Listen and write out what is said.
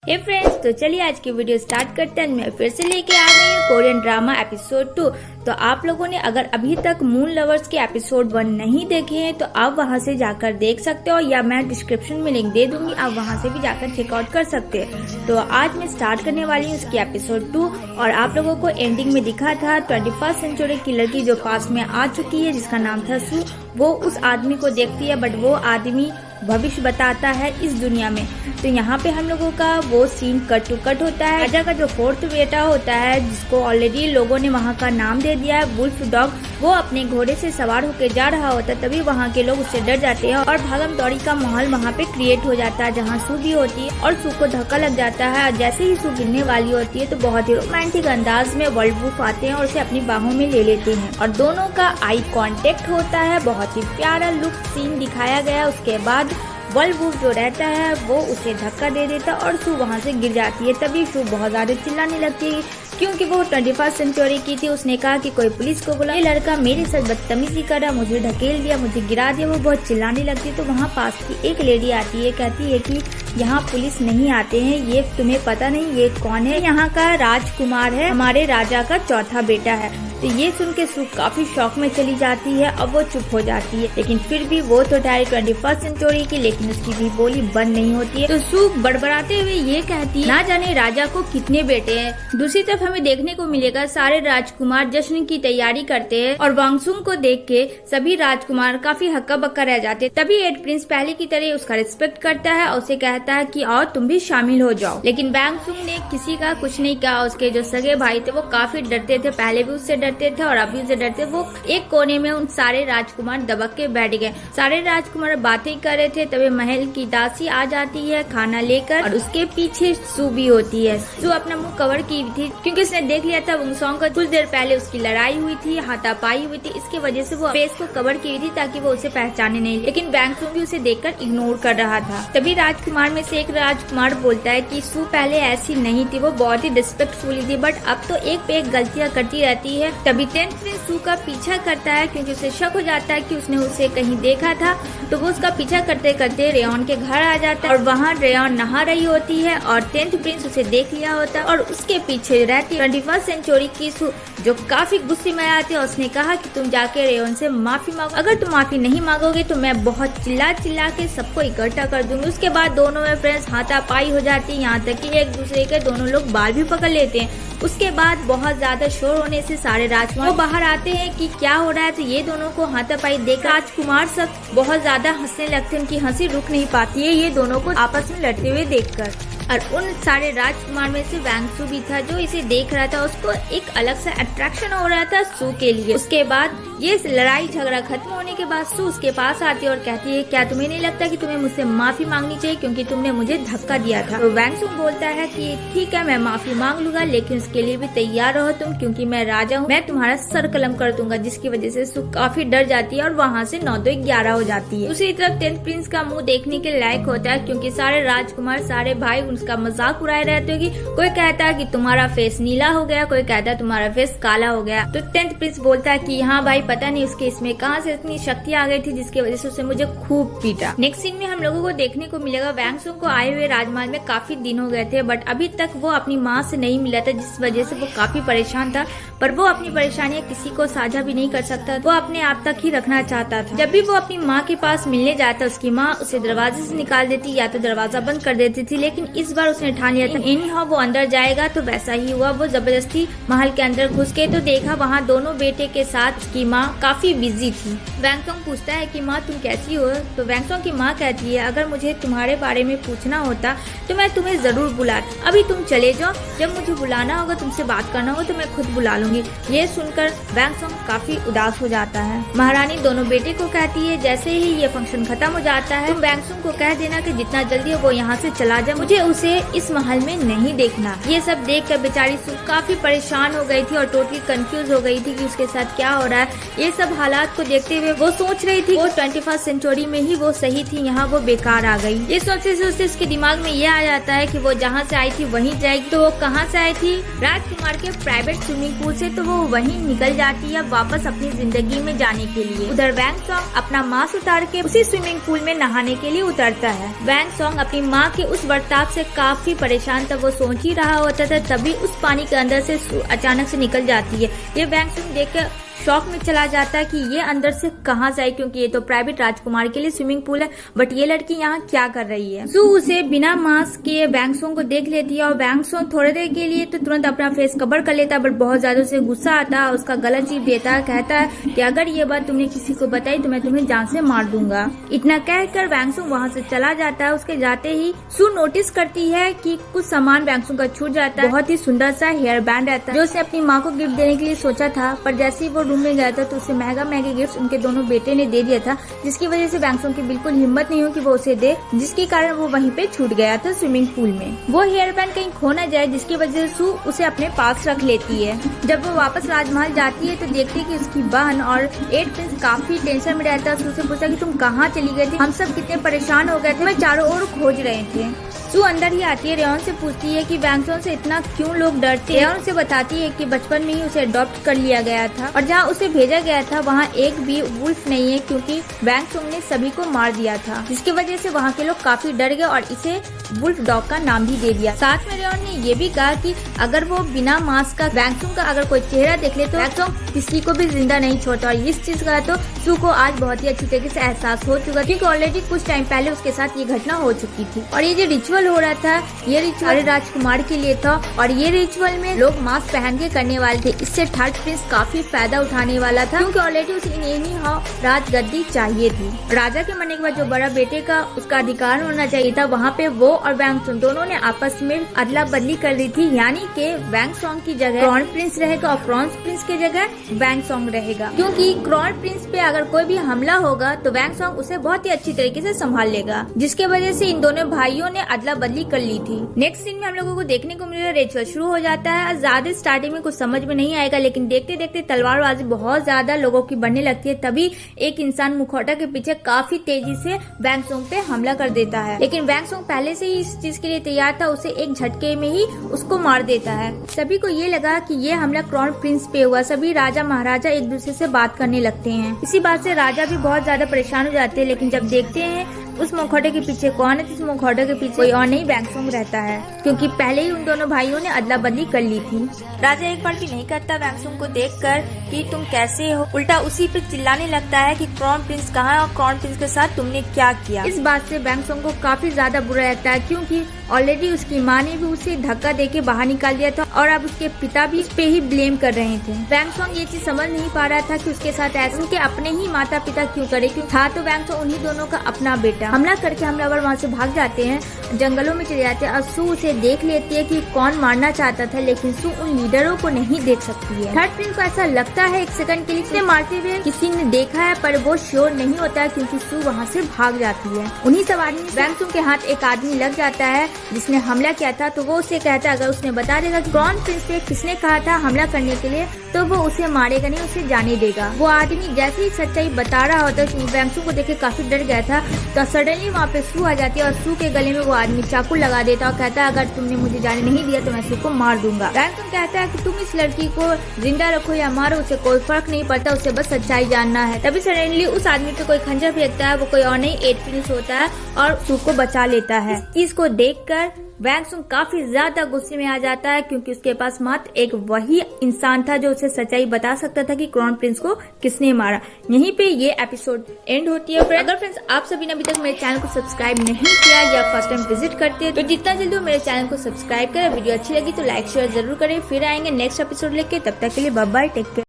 हे friends, तो चलिए आज की वीडियो स्टार्ट करते हैं। मैं फिर से लेके आ गई हूँ कोरियन ड्रामा एपिसोड 2। तो आप लोगों ने अगर अभी तक मून लवर्स के एपिसोड 1 नहीं देखे हैं तो आप वहां से जाकर देख सकते हो, या मैं डिस्क्रिप्शन में लिंक दे दूंगी, आप वहां से भी जाकर चेकआउट कर सकते हैं। तो आज मैं स्टार्ट करने वाली हूँ उसकी एपिसोड 2। और आप लोगों को एंडिंग में दिखा था 21st सेंचुरी की लड़की जो पास में आ चुकी है, जिसका नाम था सू, वो उस आदमी को देखती है, बट वो आदमी भविष्य बताता है इस दुनिया में। तो यहाँ पे हम लोगों का वो सीन कट टू कट होता है। राजा का जो 4th बेटा होता है, जिसको ऑलरेडी लोगों ने वहाँ का नाम दे दिया है वुल्फ डॉग, वो अपने घोड़े से सवार होकर जा रहा होता है। तभी वहाँ के लोग उससे डर जाते हैं और भागम दौड़ी का माहौल वहाँ पे क्रिएट हो जाता है, जहाँ सू भी होती है और सू को धक्का लग जाता है। जैसे ही सू गिरने वाली होती है तो बहुत ही रोमांटिक अंदाज में वर्ल्ड वुल्फ आते हैं और उसे अपनी बाहों में ले लेते हैं और दोनों का आई कांटेक्ट होता है। बहुत ही प्यारा लुक सीन दिखाया गया। उसके बाद वर्ल्ड वुल्फ जो रहता है वो उसे धक्का दे देता और सू वहाँ से गिर जाती है। तभी सू बहुत ज्यादा चिल्लाने लगती है क्योंकि वो 21st सेंचुरी की थी। उसने कहा कि कोई पुलिस को बुला, ये लड़का मेरे साथ बदतमीजी कर रहा, मुझे ढकेल दिया, मुझे गिरा दिया। वो बहुत चिल्लाने लगती है। तो वहाँ पास की एक लेडी आती है, कहती है कि यहाँ पुलिस नहीं आते हैं, ये तुम्हें पता नहीं ये कौन है? यहाँ का राजकुमार है, हमारे राजा का 4था बेटा है। तो ये सुन के सू काफी शौक में चली जाती है। अब वो चुप हो जाती है, लेकिन फिर भी वो तो डायरी 21st सेंचुरी की, लेकिन उसकी भी बोली बंद नहीं होती है। तो सू बड़बड़ाते हुए ये कहती है, ना जाने राजा को कितने बेटे हैं। दूसरी तरफ हमें देखने को मिलेगा सारे राजकुमार जश्न की तैयारी करते हैं और वांगसुंग को देख के सभी राजकुमार काफी हक्का बक्का रह जाते हैं। तभी एड प्रिंस पहले की तरह उसका रिस्पेक्ट करता है और उसे कहता है कि आओ तुम भी शामिल हो जाओ। लेकिन वांगसुंग ने किसी का कुछ नहीं कहा। उसके जो सगे भाई थे वो काफी डरते थे, पहले भी उससे डरते थे और अभी से डरते। वो एक कोने में उन सारे राजकुमार दबक के बैठ गए। सारे राजकुमार बातें कर रहे थे। तभी महल की दासी आ जाती है खाना लेकर और उसके पीछे सू भी होती है। सू अपना मुंह कवर की थी क्योंकि उसने देख लिया था वंगसोंग का कुछ देर पहले उसकी लड़ाई हुई थी, हाथापाई हुई थी। इसकी वजह से वो फेस को कवर की हुई थी ताकि वो उसे पहचाने नहीं। लेकिन वांगसुंग भी उसे देखकर इग्नोर कर रहा था। तभी राजकुमार में से एक राजकुमार बोलता है कि सू पहले ऐसी नहीं थी, वो बहुत ही रिस्पेक्टफुल थी, बट अब तो एक पे एक गलतियां करती रहती है। तभी 10th प्रिंस सू का पीछा करता है क्योंकि उसे शक हो जाता है कि उसने उसे कहीं देखा था। तो वो उसका पीछा करते करते रेयन के घर आ जाता है और वहाँ रेयन नहा रही होती है और 10th प्रिंस उसे देख लिया होता है और उसके पीछे रहती 21st सेंचुरी की सू, जो काफी गुस्से में आती है। उसने कहा कि तुम जाके रेयन से माफी मांगो, अगर तुम माफी नहीं मांगोगे तो मैं बहुत चिल्ला चिल्ला के सबको इकट्ठा कर दूंगी। उसके बाद दोनों में फ्रेंड्स हाथापाई हो जाती है, यहाँ तक कि एक दूसरे के दोनों लोग बाल भी पकड़ लेते हैं। उसके बाद बहुत ज्यादा शोर होने से सारे राजकुमार बाहर आते हैं कि क्या हो रहा है। तो ये दोनों को हाथापाई देखकर राजकुमार सब बहुत ज्यादा हंसने लगते हैं। उनकी हंसी रुक नहीं पाती है ये दोनों को आपस में लड़ते हुए देखकर। और उन सारे राजकुमार में से वांगसू भी था जो इसे देख रहा था। उसको एक अलग सा अट्रैक्शन हो रहा था सू के लिए। उसके बाद ये लड़ाई झगड़ा खत्म होने के बाद सू उसके पास आती है और कहती है, क्या तुम्हें नहीं लगता कि तुम्हें मुझसे माफी मांगनी चाहिए क्योंकि तुमने मुझे धक्का दिया था? तो वांगसू बोलता है कि ठीक है, मैं माफी मांग लूंगा, लेकिन उसके लिए भी तैयार रहो तुम, क्योंकि मैं राजा हूँ, मैं तुम्हारा सर कलम कर दूंगा। जिसकी वजह से सू काफी डर जाती है और वहाँ से 9-11 हो जाती है। दूसरी तरफ 10th प्रिंस का मुँह देखने के लायक होता है क्योंकि सारे राजकुमार सारे भाई उसका मजाक उड़ाए रहते हो कि कोई कहता है कि तुम्हारा फेस नीला हो गया, कोई कहता है तुम्हारा फेस काला हो गया। तो 10th प्रिंस बोलता है कि हाँ भाई, पता नहीं उसके इसमें कहाँ से इतनी शक्ति आ गई थी जिसकी वजह से उसने मुझे खूब पीटा। नेक्स्ट सीन में हम लोगों को देखने को मिलेगा वांगसुंग को आए हुए राजमहल में काफी दिन हो गए थे, बट अभी तक वो अपनी माँ से नहीं मिला था, जिस वजह से वो काफी परेशान था। पर वो अपनी परेशानियां किसी को साझा भी नहीं कर सकता, वो अपने आप तक ही रखना चाहता था। जब भी वो अपनी माँ के पास मिलने जाता, उसकी माँ उसे दरवाजे से निकाल देती या तो दरवाजा बंद कर देती थी। लेकिन इस बार उसने ठान लिया था एनीहाउ वो अंदर जाएगा। तो वैसा ही हुआ, वो जबरदस्ती महल के अंदर घुस के तो देखा वहाँ दोनों बेटे के साथ उसकी माँ काफी बिजी थी। वांगसोंग पूछता है कि माँ तुम कैसी हो? तो वांगसोंग की माँ कहती है, अगर मुझे तुम्हारे बारे में पूछना होता तो मैं तुम्हें जरूर बुलाती, अभी तुम चले जाओ, जब मुझे बुलाना होगा, तुमसे बात करना होगा तो मैं खुद बुला लूंगी। ये सुनकर वांगसोंग काफी उदास हो जाता है। महारानी दोनों बेटे को कहती है, जैसे ही ये फंक्शन खत्म हो जाता है तुम वांगसोंग को कह देना कि जितना जल्दी हो वो यहाँ से चला जाए, मुझे उसे इस महल में नहीं देखना। ये सब देखकर बेचारी सू काफी परेशान हो गई थी और टोटली कंफ्यूज हो गई थी कि उसके साथ क्या हो रहा है। ये सब हालात को देखते हुए वो सोच रही थी वो 21st सेंचुरी में ही वो सही थी, यहाँ वो बेकार आ गई। ये सोचते सोचते उसके दिमाग में ये आ जाता है कि वो जहाँ से आई थी वहीं जाएगी। तो वो कहाँ से आई थी? राजकुमार के प्राइवेट स्विमिंग पूल से। तो वो वहीं निकल जाती है वापस अपनी जिंदगी में जाने के लिए। उधर वैंग सॉन्ग अपना मास्क उतार के उसी स्विमिंग पूल में नहाने के लिए उतरता है। वैंग सॉन्ग अपनी माँ के उस बर्ताव से काफी परेशान था। वो सोच ही रहा होता था तभी उस पानी के अंदर से अचानक से निकल जाती है। ये वैंग सॉन्ग देखकर शॉक में चला जाता है कि ये अंदर से कहाँ से आई, क्योंकि ये तो प्राइवेट राजकुमार के लिए स्विमिंग पूल है, बट ये लड़की यहाँ क्या कर रही है। सू उसे बिना मास्क के वैंग सॉन्ग को देख लेती है और वैंग सॉन्ग थोड़ी देर के लिए तो तुरंत अपना फेस कवर कर लेता है, बट बहुत ज्यादा उसे गुस्सा आता है। उसका गला चीप देता है, कहता है कि अगर ये बात तुमने किसी को बताई तो मैं तुम्हें जान से मार दूंगा। इतना कहकर वैंग सॉन्ग वहाँ से चला जाता है। उसके जाते ही सू नोटिस करती है कि कुछ सामान वैंग सॉन्ग का छूट जाता है। बहुत ही सुंदर सा हेयर बैंड रहता है जो उसने अपनी माँ को गिफ्ट देने के लिए सोचा था, पर जैसे ही वो रूम में गया था तो उसे महंगा गिफ्ट उनके दोनों बेटे ने दे दिया था, जिसकी वजह से वैंग सॉन्ग की बिल्कुल हिम्मत नहीं हुई कि वो उसे दे, जिसके कारण वो वहीं पे छूट गया था स्विमिंग पूल में। वो हेयर बैंड कहीं खो न जाए, जिसकी वजह से सू उसे अपने पास रख लेती है। जब वो वापस राजमहल जाती है तो देखती है कि उसकी बहन और 8 प्रिंस काफी टेंशन में रहता है। सू से पूछा कि तुम कहाँ चली गई थी, हम सब कितने परेशान हो गए थे, मैं चारों ओर खोज रहे थे। सू अंदर ही आती है, रेयन से पूछती है कि वैंग सॉन्ग से इतना क्यों लोग डरते हैं। रेयन से बताती है कि बचपन में ही उसे अडॉप्ट कर लिया गया था और जहाँ उसे भेजा गया था वहाँ एक भी वुल्फ नहीं है, क्योंकि वैंग सॉन्ग ने सभी को मार दिया था, जिसकी वजह से वहाँ के लोग काफी डर गए और इसे वुल्फ डॉग का नाम भी दे दिया। साथ में रेयन ने ये भी कहा कि अगर वो बिना मास्क का वैंग सॉन्ग का अगर कोई चेहरा देख ले तो वैंग सॉन्ग किसी को भी जिंदा नहीं छोड़ता। और इस चीज का तो सू को आज बहुत ही अच्छी तरीके से एहसास हो चुका, क्योंकि ऑलरेडी कुछ टाइम पहले उसके साथ ये घटना हो चुकी थी। और ये जो रिचुअल हो रहा था ये रिचुअल राजकुमार के लिए था और ये रिचुअल में लोग मास्क पहन के करने वाले थे। इससे थर्ड प्रिंस काफी फायदा उठाने वाला था, क्योंकि ऑलरेडी उसे इन्हीं राजगद्दी चाहिए थी। राजा के मरने के बाद जो बड़ा बेटे का उसका अधिकार होना चाहिए था, वहाँ पे वो और वैंग सॉन्ग दोनों ने आपस में अदला बदली कर दी थी, यानी कि वैंग सॉन्ग की जगह क्राउन प्रिंस रहेगा और क्राउन प्रिंस की जगह वैंग सॉन्ग रहेगा। क्योंकि क्राउन प्रिंस पे अगर कोई भी हमला होगा तो वैंग सॉन्ग उसे बहुत ही अच्छी तरीके से संभाल लेगा, जिसके वजह से इन दोनों भाइयों ने अदला बदली कर ली थी। नेक्स्ट सीन में हम लोगों को देखने को मिलेगा रिचुअल शुरू हो जाता है। ज्यादा स्टार्टिंग में कुछ समझ में नहीं आएगा, लेकिन देखते देखते तलवारबाजी बहुत ज्यादा लोगों की बढ़ने लगती है। तभी एक इंसान मुखौटा के पीछे काफी तेजी से वैंग सॉन्ग पे हमला कर देता है, लेकिन वैंग सॉन्ग पहले से ही इस चीज के लिए तैयार था, उसे एक झटके में ही उसको मार देता है। सभी को ये लगा कि ये हमला क्राउन प्रिंस पे हुआ। सभी राजा महाराजा एक दूसरे से बात करने लगते हैं। इसी बात से राजा भी बहुत ज्यादा परेशान हो जाते हैं, लेकिन जब देखते हैं उस मुखौटे के पीछे कौन है, जिस मुखौटे के पीछे कोई और नहीं वैंग सॉन्ग रहता है, क्योंकि पहले ही उन दोनों भाइयों ने अदला बदली कर ली थी। राजा एक बार भी नहीं करता वैंग सॉन्ग को देखकर कि तुम कैसे हो, उल्टा उसी पे चिल्लाने लगता है कि क्राउन प्रिंस कहाँ है और क्राउन प्रिंस के साथ तुमने क्या किया। इस बात से वैंग सॉन्ग को काफी ज्यादा बुरा लगता है, क्योंकि ऑलरेडी उसकी माँ ने भी उसे धक्का देके बाहर निकाल दिया था और अब उसके पिता भी उस पे ही ब्लेम कर रहे थे। वैंग सॉन्ग ये चीज समझ नहीं पा रहा था कि उसके साथ ऐसे उनके अपने ही माता पिता क्यों करे, क्यों था तो वैंग सॉन्ग उन्हीं दोनों का अपना बेटा। हमला करके हमलावर वहाँ से भाग जाते हैं, जंगलों में चले जाते हैं और सू उसे देख लेती है कि कौन मारना चाहता था, लेकिन सू उन लीडरों को नहीं देख सकती है। थर्ड प्रिंस को ऐसा लगता है एक सेकंड के लिए इसे मारते हुए किसी ने देखा है, पर वो श्योर नहीं होता है, क्योंकि सू वहाँ से भाग जाती है। उन्हीं सब आदमी वैंग सॉन्ग के हाथ एक आदमी लग जाता है जिसने हमला किया था, तो वो उसे कहता है अगर उसने बता देगा कि क्राउन प्रिंस पे किसने कहा था हमला करने के लिए तो वो उसे मारेगा नहीं, उसे जाने देगा। वो आदमी जैसे ही सच्चाई बता रहा होता है, वैंग सॉन्ग को देख के काफी डर गया था, तो सडनली वहाँ पे सू आ जाती है और सू के गले में वो आदमी चाकू लगा देता है और कहता है अगर तुमने मुझे जाने नहीं दिया तो मैं सू को मार दूंगा। वैंग सॉन्ग कहता है कि तुम इस लड़की को जिंदा रखो या मारो, उसे कोई फर्क नहीं पड़ता, उसे बस सच्चाई जानना है। तभी सडनली उस आदमी पे कोई खंजर फेंकता है, वो कोई और नहीं 8 प्रिंस होता है और सू को बचा लेता है। इस चीज को देखकर वैंग सॉन्ग काफी ज्यादा गुस्से में आ जाता है, क्योंकि उसके पास मात्र एक वही इंसान था जो उसे सच्चाई बता सकता था कि क्राउन प्रिंस को किसने मारा। यहीं पे ये एपिसोड एंड होती है। अगर फ्रेंड्स आप सभी ने अभी तक मेरे चैनल को सब्सक्राइब नहीं किया या फर्स्ट टाइम विजिट करते हैं तो जितना जल्दी हो मेरे चैनल को सब्सक्राइब करें। वीडियो अच्छी लगी तो लाइक शेयर जरूर करें। फिर आएंगे नेक्स्ट एपिसोड लेके, तब तक के लिए बाय बाय, टेक केयर।